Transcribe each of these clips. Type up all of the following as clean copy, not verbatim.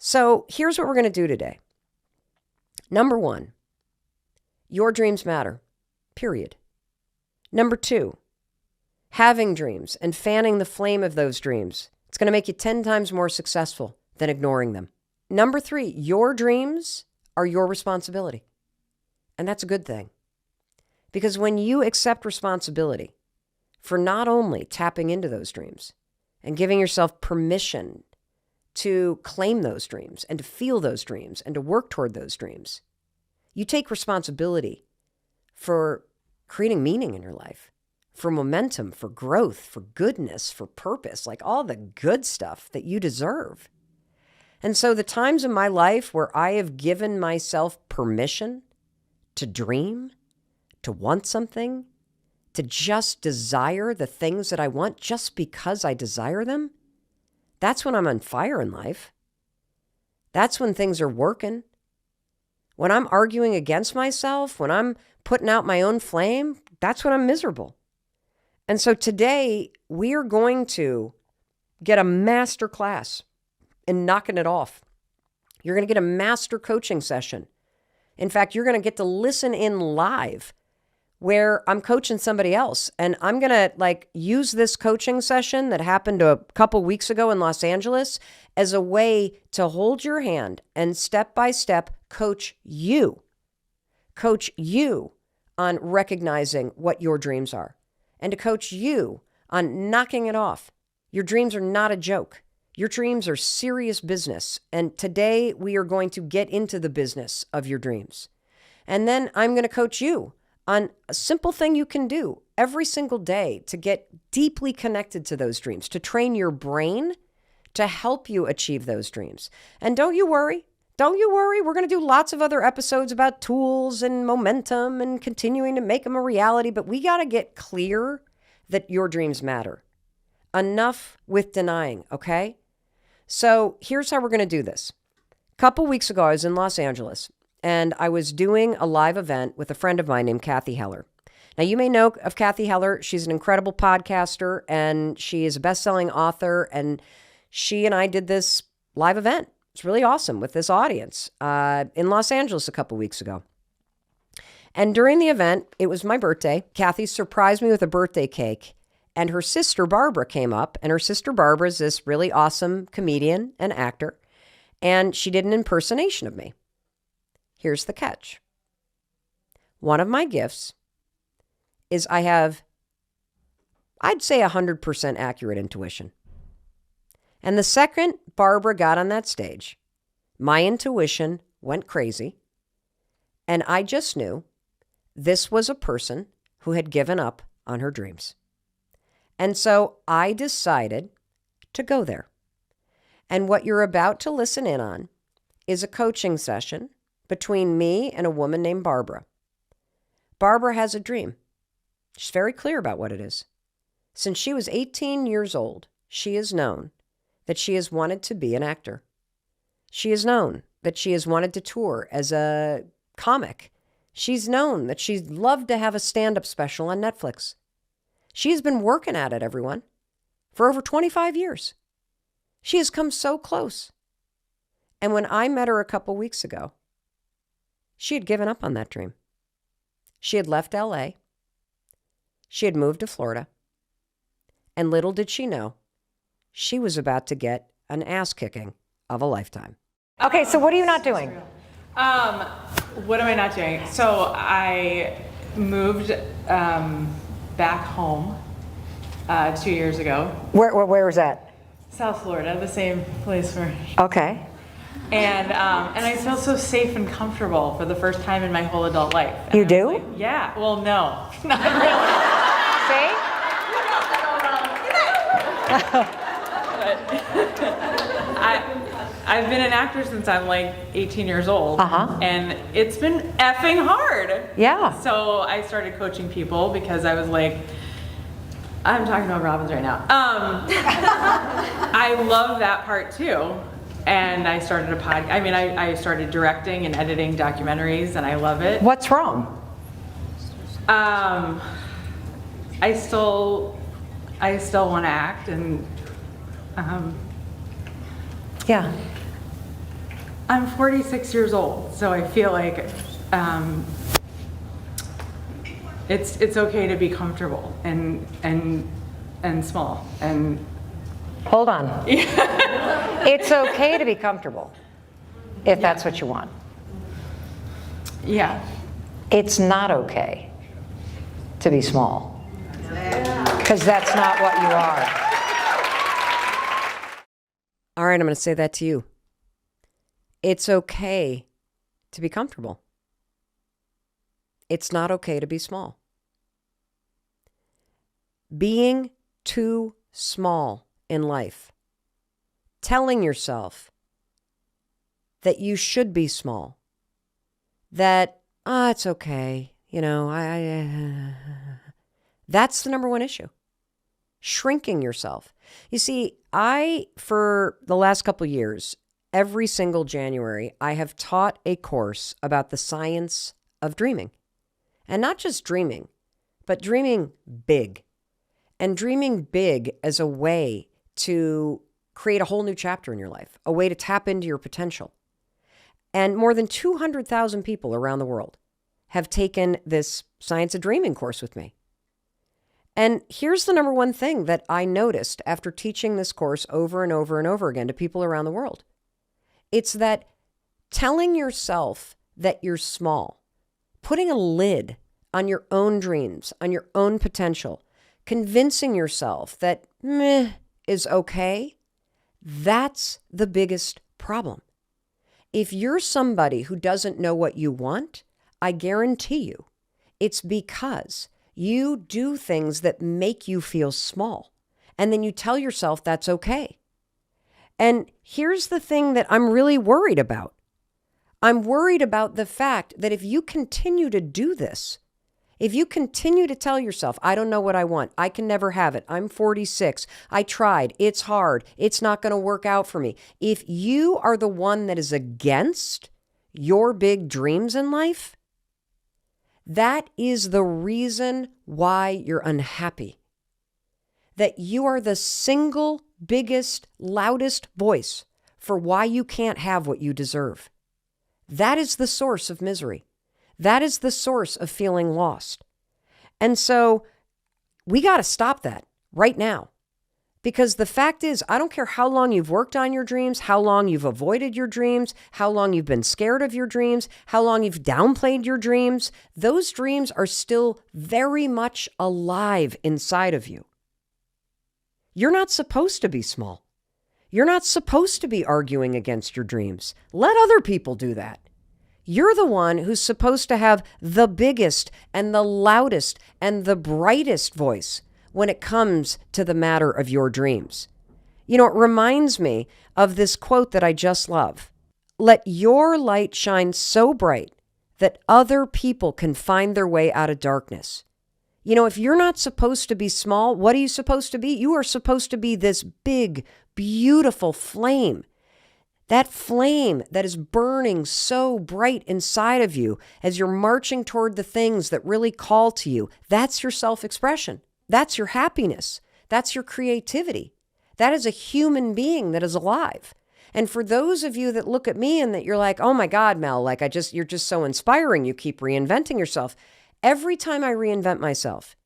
So here's what we're going to do today. Number 1, your dreams matter, period. Number 2, having dreams and fanning the flame of those dreams. It's going to make you 10 times more successful than ignoring them. Number 3, your dreams are your responsibility. And that's a good thing. Because when you accept responsibility for not only tapping into those dreams and giving yourself permission to claim those dreams and to feel those dreams and to work toward those dreams, you take responsibility for creating meaning in your life, for momentum, for growth, for goodness, for purpose, like all the good stuff that you deserve. And so the times in my life where I have given myself permission to dream, to want something, to just desire the things that I want just because I desire them, that's when I'm on fire in life. That's when things are working. When I'm arguing against myself, when I'm putting out my own flame, that's when I'm miserable. And so today we are going to get a master class in knocking it off. You're going to get a master coaching session. In fact, you're going to get to listen in live where I'm coaching somebody else. And I'm going to use this coaching session that happened a couple weeks ago in Los Angeles as a way to hold your hand and step by step coach you on recognizing what your dreams are and to coach you on knocking it off. Your dreams are not a joke. Your dreams are serious business. And today we are going to get into the business of your dreams. And then I'm going to coach you on a simple thing you can do every single day to get deeply connected to those dreams, to train your brain to help you achieve those dreams. And don't you worry. We're going to do lots of other episodes about tools and momentum and continuing to make them a reality. But we got to get clear that your dreams matter. Enough with denying, okay? So here's how we're going to do this. A couple weeks ago, I was in Los Angeles. And I was doing a live event with a friend of mine named Kathy Heller. Now, you may know of Kathy Heller. She's an incredible podcaster, and she is a best-selling author. And she and I did this live event. It's really awesome with this audience in Los Angeles a couple weeks ago. And during the event, it was my birthday. Kathy surprised me with a birthday cake. And her sister, Barbara, came up. And her sister, Barbara, is this really awesome comedian and actor. And she did an impersonation of me. Here's the catch. One of my gifts is I have, I'd say 100% accurate intuition. And the second Barbara got on that stage, my intuition went crazy. And I just knew this was a person who had given up on her dreams. And so I decided to go there. And what you're about to listen in on is a coaching session between me and a woman named Barbara. Barbara has a dream. She's very clear about what it is. Since she was 18 years old, she has known that she has wanted to be an actor. She has known that she has wanted to tour as a comic. She's known that she'd love to have a stand-up special on Netflix. She has been working at it, everyone, for over 25 years. She has come so close. And when I met her a couple weeks ago, she had given up on that dream. She had left LA. She had moved to Florida. And little did she know, she was about to get an ass kicking of a lifetime. Okay, so what are you not doing? What am I not doing? So I moved back home 2 years ago. Where was that? South Florida, the same place where. Okay. And I feel so safe and comfortable for the first time in my whole adult life. And you do? like, yeah. Well, no, not really. See? I've been an actor since I'm like 18 years old. And it's been effing hard. Yeah. So I started coaching people because I was like, I'm talking about Robbins right now. I love that part too. And I started a podcast. I mean, I started directing and editing documentaries, and I love it. What's wrong? I still want to act, and yeah. I'm 46 years old, so I feel like it's okay to be comfortable and small and. Hold on. It's okay to be comfortable if that's what you want. Yeah. It's not okay to be small, because that's not what you are. All right, I'm going to say that to you. It's okay to be comfortable. It's not okay to be small. Being too small in life, telling yourself that you should be small, that, it's okay, that's the number one issue. Shrinking yourself. You see, for the last couple of years, every single January, I have taught a course about the science of dreaming. And not just dreaming, but dreaming big. And dreaming big as a way to create a whole new chapter in your life, a way to tap into your potential. And more than 200,000 people around the world have taken this Science of Dreaming course with me. And here's the number one thing that I noticed after teaching this course over and over and over again to people around the world. It's that telling yourself that you're small, putting a lid on your own dreams, on your own potential, convincing yourself that meh is okay, that's the biggest problem. If you're somebody who doesn't know what you want, I guarantee you it's because you do things that make you feel small, and then you tell yourself that's okay. And here's the thing that I'm really worried about. I'm worried about the fact that if you continue to do this, if you continue to tell yourself, I don't know what I want, I can never have it, I'm 46, I tried, it's hard, it's not going to work out for me. If you are the one that is against your big dreams in life, that is the reason why you're unhappy. That you are the single biggest, loudest voice for why you can't have what you deserve. That is the source of misery. That is the source of feeling lost. And so we got to stop that right now. Because the fact is, I don't care how long you've worked on your dreams, how long you've avoided your dreams, how long you've been scared of your dreams, how long you've downplayed your dreams. Those dreams are still very much alive inside of you. You're not supposed to be small. You're not supposed to be arguing against your dreams. Let other people do that. You're the one who's supposed to have the biggest and the loudest and the brightest voice when it comes to the matter of your dreams. It reminds me of this quote that I just love. Let your light shine so bright that other people can find their way out of darkness. If you're not supposed to be small, what are you supposed to be? You are supposed to be this big, beautiful flame. That flame that is burning so bright inside of you as you're marching toward the things that really call to you. That's your self-expression. That's your happiness. That's your creativity. That is a human being that is alive. And for those of you that look at me and that you're like, oh my God, Mel, you're just so inspiring. You keep reinventing yourself. Every time I reinvent myself,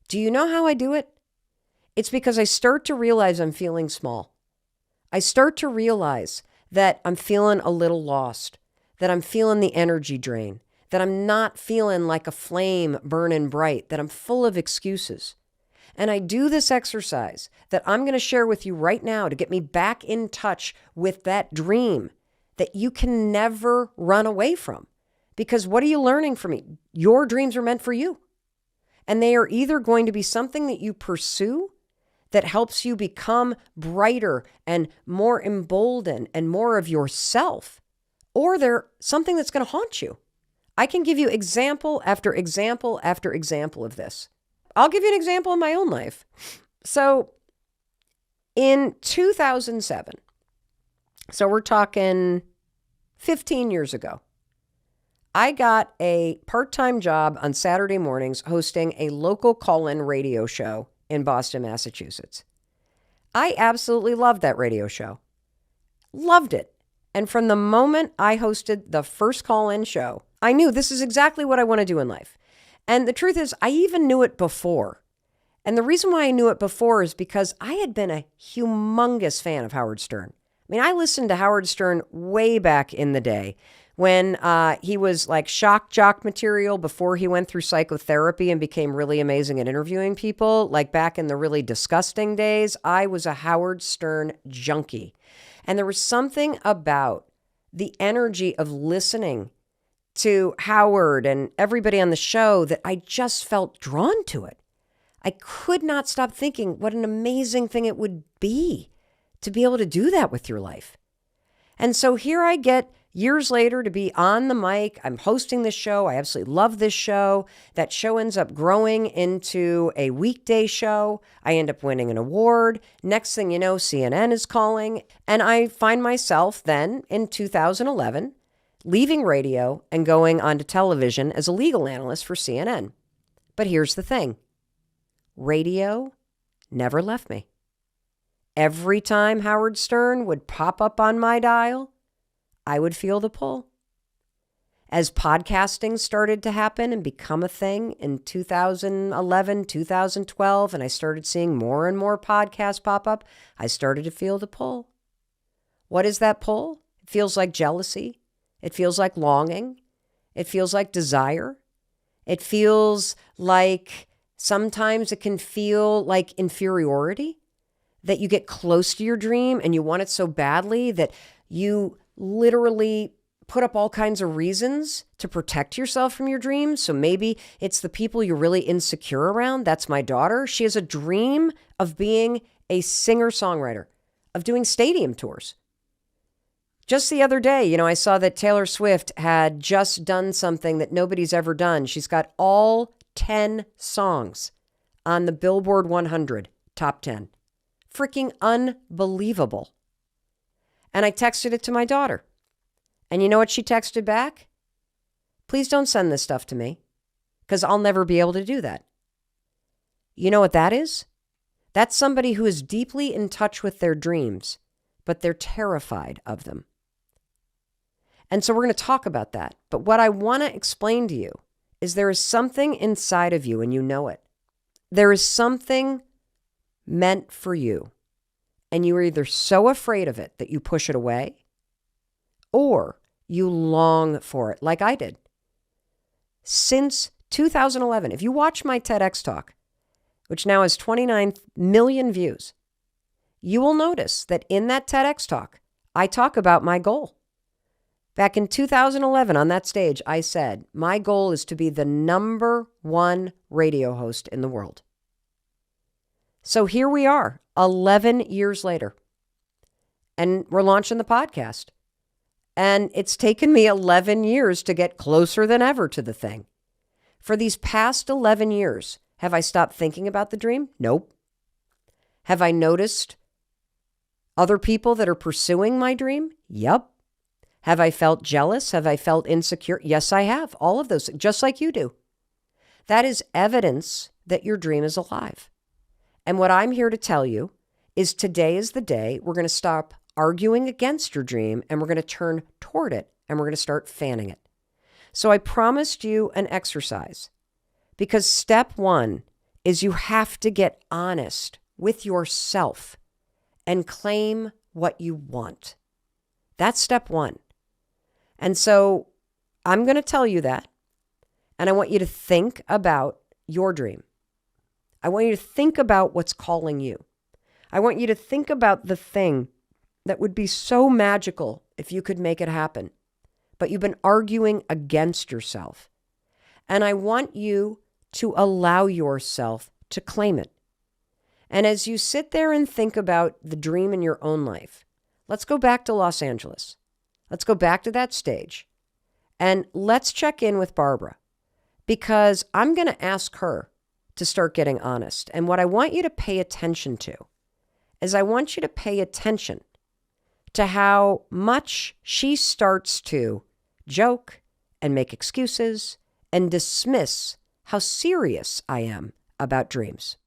do you know how I do it? It's because I start to realize I'm feeling small. I start to realize that I'm feeling a little lost, that I'm feeling the energy drain, that I'm not feeling like a flame burning bright, that I'm full of excuses. And I do this exercise that I'm going to share with you right now to get me back in touch with that dream that you can never run away from. Because what are you learning from me? Your dreams are meant for you. And they are either going to be something that you pursue that helps you become brighter and more emboldened and more of yourself, or they're something that's going to haunt you. I can give you example after example after example of this. I'll give you an example in my own life. So in 2007, so we're talking 15 years ago, I got a part-time job on Saturday mornings hosting a local call-in radio show in Boston, Massachusetts. I absolutely loved that radio show. Loved it. And from the moment I hosted the first call-in show, I knew this is exactly what I want to do in life. And the truth is, I even knew it before. And the reason why I knew it before is because I had been a humongous fan of Howard Stern. I mean, I listened to Howard Stern way back in the day when he was like shock jock material before he went through psychotherapy and became really amazing at interviewing people. Like back in the really disgusting days, I was a Howard Stern junkie. And there was something about the energy of listening to Howard and everybody on the show that I just felt drawn to it. I could not stop thinking what an amazing thing it would be to be able to do that with your life. And so here I get years later to be on the mic. I'm hosting this show. I absolutely love this show. That show ends up growing into a weekday show. I end up winning an award. Next thing you know, CNN is calling. And I find myself then in 2011 leaving radio and going onto television as a legal analyst for CNN. But here's the thing. Radio never left me. Every time Howard Stern would pop up on my dial, I would feel the pull. As podcasting started to happen and become a thing in 2011, 2012, and I started seeing more and more podcasts pop up, I started to feel the pull. What is that pull? It feels like jealousy. It feels like longing. It feels like desire. It feels like sometimes it can feel like inferiority, that you get close to your dream and you want it so badly that you literally put up all kinds of reasons to protect yourself from your dreams. So maybe it's the people you're really insecure around. That's my daughter. She has a dream of being a singer-songwriter, of doing stadium tours. Just the other day, I saw that Taylor Swift had just done something that nobody's ever done. She's got all 10 songs on the Billboard 100 top 10. Freaking unbelievable. And I texted it to my daughter. And you know what she texted back? Please don't send this stuff to me, because I'll never be able to do that. You know what that is? That's somebody who is deeply in touch with their dreams, but they're terrified of them. And so we're going to talk about that. But what I want to explain to you is there is something inside of you, and you know it. There is something meant for you. And you are either so afraid of it that you push it away, or you long for it, like I did. Since 2011, if you watch my TEDx talk, which now has 29 million views, you will notice that in that TEDx talk, I talk about my goal. Back in 2011 on that stage, I said, my goal is to be the #1 radio host in the world. So here we are, 11 years later, and we're launching the podcast. And it's taken me 11 years to get closer than ever to the thing. For these past 11 years, have I stopped thinking about the dream? Nope. Have I noticed other people that are pursuing my dream? Yep. Have I felt jealous? Have I felt insecure? Yes, I have. All of those, just like you do. That is evidence that your dream is alive. And what I'm here to tell you is today is the day we're going to stop arguing against your dream and we're going to turn toward it and we're going to start fanning it. So I promised you an exercise, because step 1 is you have to get honest with yourself and claim what you want. That's step 1. And so I'm going to tell you that, and I want you to think about your dream. I want you to think about what's calling you. I want you to think about the thing that would be so magical if you could make it happen, but you've been arguing against yourself. And I want you to allow yourself to claim it. And as you sit there and think about the dream in your own life, let's go back to Los Angeles. Let's go back to that stage. And let's check in with Barbara, because I'm going to ask her to start getting honest. And what I want you to pay attention to is I want you to pay attention to how much she starts to joke and make excuses and dismiss how serious I am about dreams.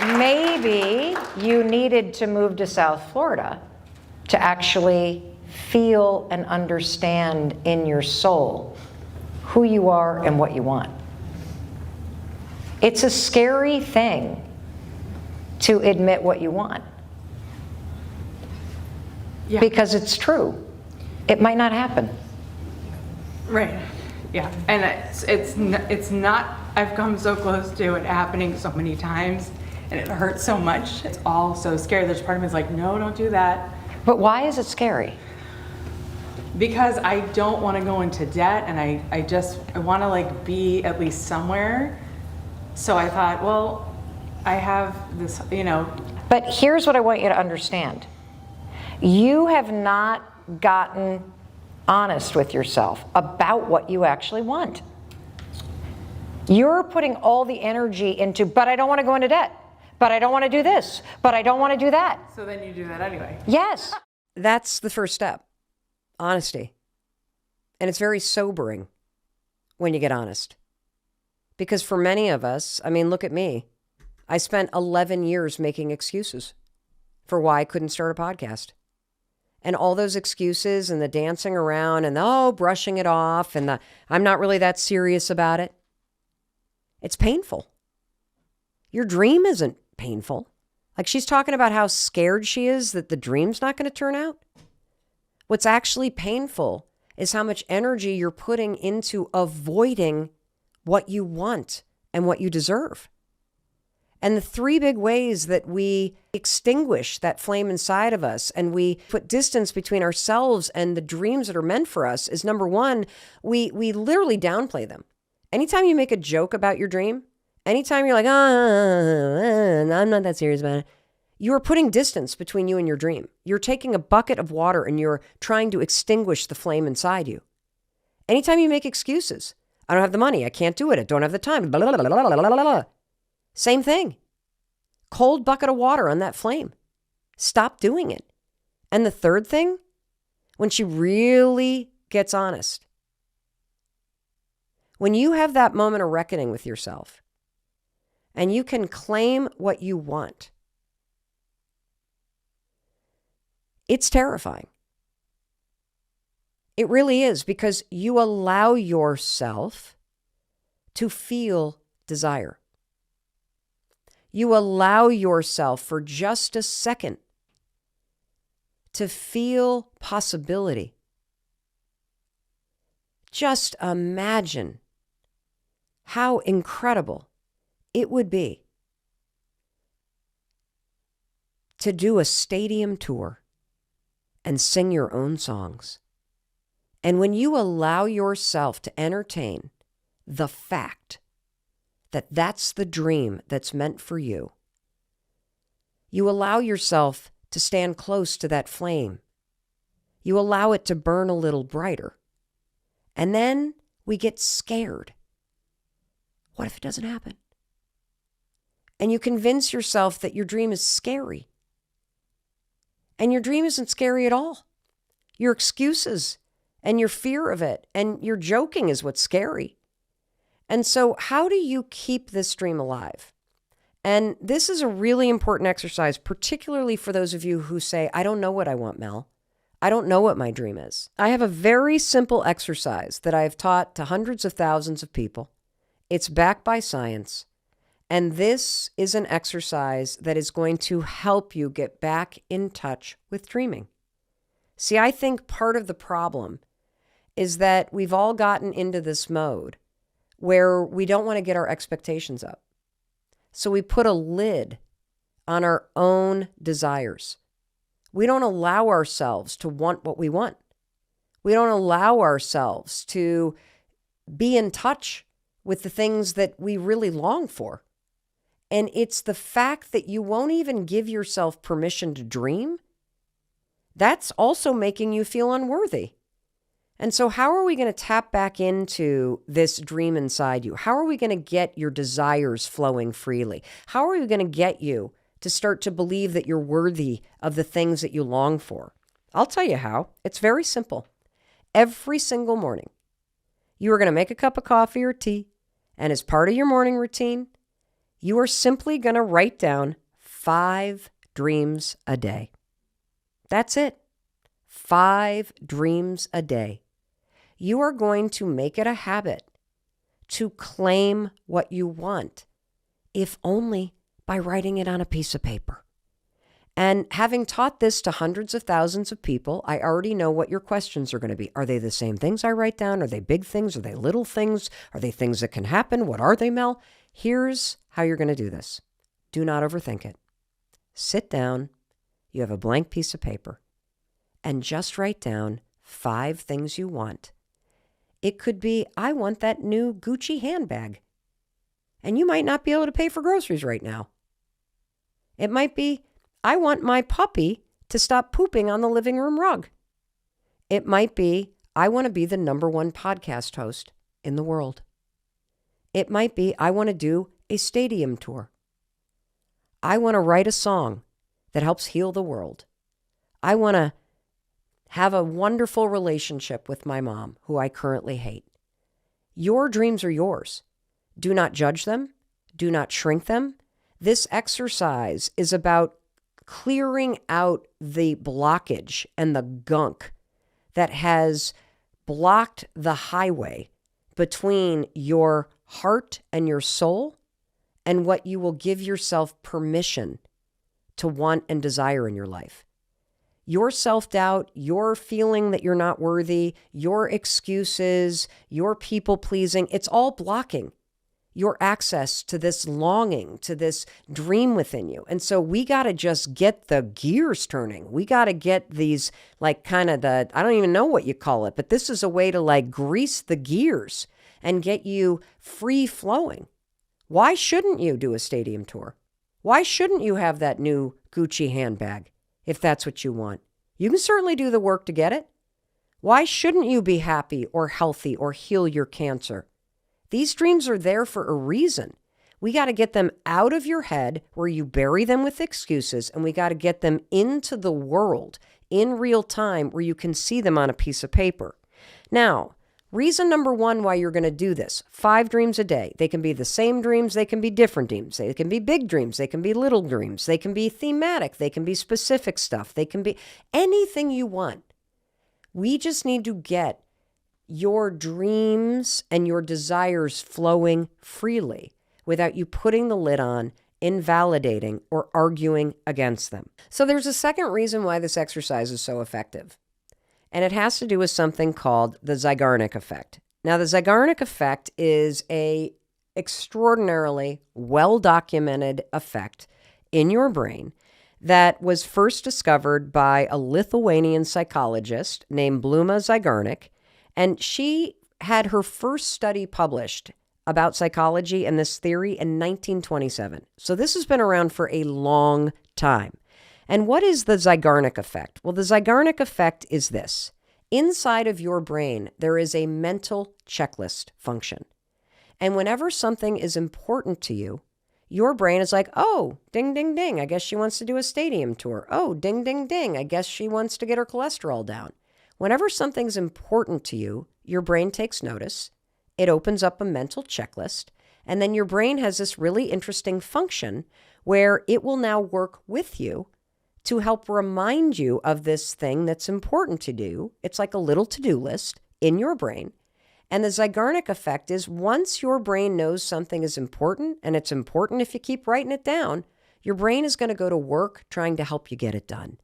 Maybe you needed to move to South Florida to actually feel and understand in your soul who you are and what you want. It's a scary thing to admit what you want. Yeah. Because it's true. It might not happen. Right. Yeah. And it's not, I've come so close to it happening so many times, and it hurts so much. It's all so scary. There's part of me that's like, no, don't do that. But why is it scary? Because I don't want to go into debt, and I want to like be at least somewhere. So I thought, well, I have this, But here's what I want you to understand. You have not gotten honest with yourself about what you actually want. You're putting all the energy into, but I don't want to go into debt, but I don't want to do this, but I don't want to do that. So then you do that anyway. Yes. That's the first step. Honesty. And it's very sobering when you get honest. Because for many of us, I mean, look at me. I spent 11 years making excuses for why I couldn't start a podcast. And all those excuses and the dancing around and the, brushing it off and the, I'm not really that serious about it. It's painful. Your dream isn't painful. Like she's talking about how scared she is that the dream's not going to turn out. What's actually painful is how much energy you're putting into avoiding what you want and what you deserve. And the three big ways that we extinguish that flame inside of us and we put distance between ourselves and the dreams that are meant for us is, number one, we literally downplay them. Anytime you make a joke about your dream, anytime you're like, I'm not that serious about it, you are putting distance between you and your dream. You're taking a bucket of water and you're trying to extinguish the flame inside you. Anytime you make excuses, I don't have the money, I can't do it, I don't have the time, blah, blah, blah, blah, blah, blah, blah. Same thing. Cold bucket of water on that flame. Stop doing it. And the third thing, when she really gets honest, when you have that moment of reckoning with yourself and you can claim what you want, it's terrifying. It really is, because you allow yourself to feel desire. You allow yourself for just a second to feel possibility. Just imagine how incredible it would be to do a stadium tour and sing your own songs. And when you allow yourself to entertain the fact that that's the dream that's meant for you, you allow yourself to stand close to that flame. You allow it to burn a little brighter. And then we get scared. What if it doesn't happen? And you convince yourself that your dream is scary. And your dream isn't scary at all. Your excuses and your fear of it and your joking is what's scary. And so how do you keep this dream alive? And this is a really important exercise, particularly for those of you who say, I don't know what I want, Mel. I don't know what my dream is. I have a very simple exercise that I have taught to hundreds of thousands of people. It's backed by science. And this is an exercise that is going to help you get back in touch with dreaming. See, I think part of the problem is that we've all gotten into this mode where we don't want to get our expectations up. So we put a lid on our own desires. We don't allow ourselves to want what we want. We don't allow ourselves to be in touch with the things that we really long for. And it's the fact that you won't even give yourself permission to dream. That's also making you feel unworthy. And so how are we going to tap back into this dream inside you? How are we going to get your desires flowing freely? How are we going to get you to start to believe that you're worthy of the things that you long for? I'll tell you how. It's very simple. Every single morning, you are going to make a cup of coffee or tea, and as part of your morning routine, you are simply going to write down 5 dreams a day. That's it. 5 dreams a day. You are going to make it a habit to claim what you want, if only by writing it on a piece of paper. And having taught this to hundreds of thousands of people, I already know what your questions are going to be. Are they the same things I write down? Are they big things? Are they little things? Are they things that can happen? What are they, Mel? Here's how you're going to do this. Do not overthink it. Sit down. You have a blank piece of paper. And just write down 5 things you want. It could be, I want that new Gucci handbag. And you might not be able to pay for groceries right now. It might be, I want my puppy to stop pooping on the living room rug. It might be, I want to be the #1 podcast host in the world. It might be, I want to do a stadium tour. I want to write a song that helps heal the world. I want to have a wonderful relationship with my mom, who I currently hate. Your dreams are yours. Do not judge them. Do not shrink them. This exercise is about clearing out the blockage and the gunk that has blocked the highway between your heart and your soul and what you will give yourself permission to want and desire in your life. Your self-doubt, your feeling that you're not worthy, your excuses, your people-pleasing, it's all blocking your access to this longing, to this dream within you. And so we got to just get the gears turning. We got to get these, like, kind of the, I don't even know what you call it, but this is a way to, like, grease the gears and get you free flowing. Why shouldn't you do a stadium tour? Why shouldn't you have that new Gucci handbag if that's what you want? You can certainly do the work to get it. Why shouldn't you be happy or healthy or heal your cancer? These dreams are there for a reason. We got to get them out of your head where you bury them with excuses, and we got to get them into the world in real time where you can see them on a piece of paper. Now, reason #1 why you're going to do this: 5 dreams a day. They can be the same dreams. They can be different dreams. They can be big dreams. They can be little dreams. They can be thematic. They can be specific stuff. They can be anything you want. We just need to get your dreams and your desires flowing freely without you putting the lid on, invalidating, or arguing against them. So there's a second reason why this exercise is so effective. And it has to do with something called the zygarnic effect. Now, the zygarnic effect is a extraordinarily well-documented effect in your brain that was first discovered by a Lithuanian psychologist named Bluma Zygarnik. And she had her first study published about psychology and this theory in 1927. So this has been around for a long time. And what is the zygarnic effect? Well, the zygarnic effect is this. Inside of your brain, there is a mental checklist function. And whenever something is important to you, your brain is like, oh, ding, ding, ding, I guess she wants to do a stadium tour. Oh, ding, ding, ding, I guess she wants to get her cholesterol down. Whenever something's important to you, your brain takes notice. It opens up a mental checklist. And then your brain has this really interesting function where it will now work with you to help remind you of this thing that's important to do. It's like a little to-do list in your brain. And the zygarnic effect is once your brain knows something is important, and it's important if you keep writing it down, your brain is going to go to work trying to help you get it done.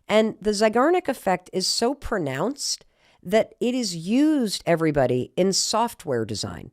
And the zygarnic effect is so pronounced that it is used, everybody, in software design.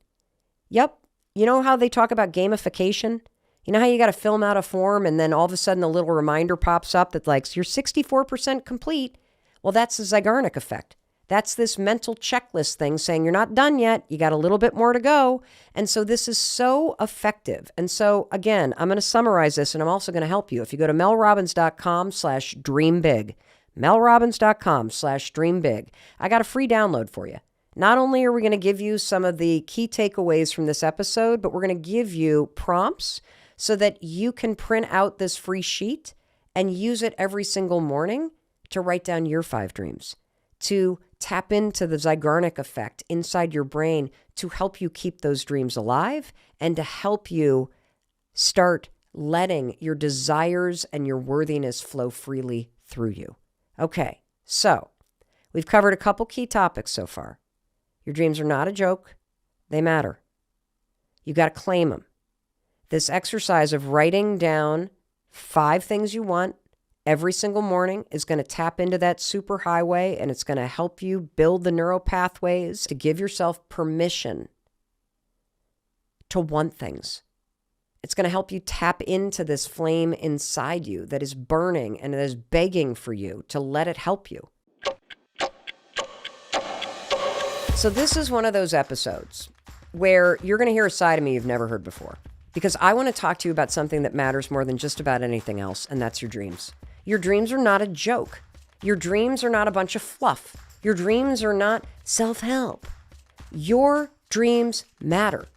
Yep. You know how they talk about gamification? You know how you got to fill out a form and then all of a sudden a little reminder pops up that like, you're 64% complete. Well, that's the zygarnic effect. That's this mental checklist thing saying you're not done yet. You got a little bit more to go. And so this is so effective. And so again, I'm going to summarize this and I'm also going to help you. If you go to melrobbins.com/dreambig, melrobbins.com/dreambig, I got a free download for you. Not only are we going to give you some of the key takeaways from this episode, but we're going to give you prompts so that you can print out this free sheet and use it every single morning to write down your 5 dreams, to tap into the zygarnic effect inside your brain to help you keep those dreams alive and to help you start letting your desires and your worthiness flow freely through you. Okay, so We've covered a couple key topics so far. Your dreams are not a joke. They matter. You got to claim them. This exercise of writing down 5 things you want every single morning is going to tap into that superhighway, and it's going to help you build the neural pathways to give yourself permission to want things. It's going to help you tap into this flame inside you that is burning and that is begging for you to let it help you. So this is one of those episodes where you're going to hear a side of me you've never heard before, because I want to talk to you about something that matters more than just about anything else, and that's your dreams. Your dreams are not a joke. Your dreams are not a bunch of fluff. Your dreams are not self-help. Your dreams matter.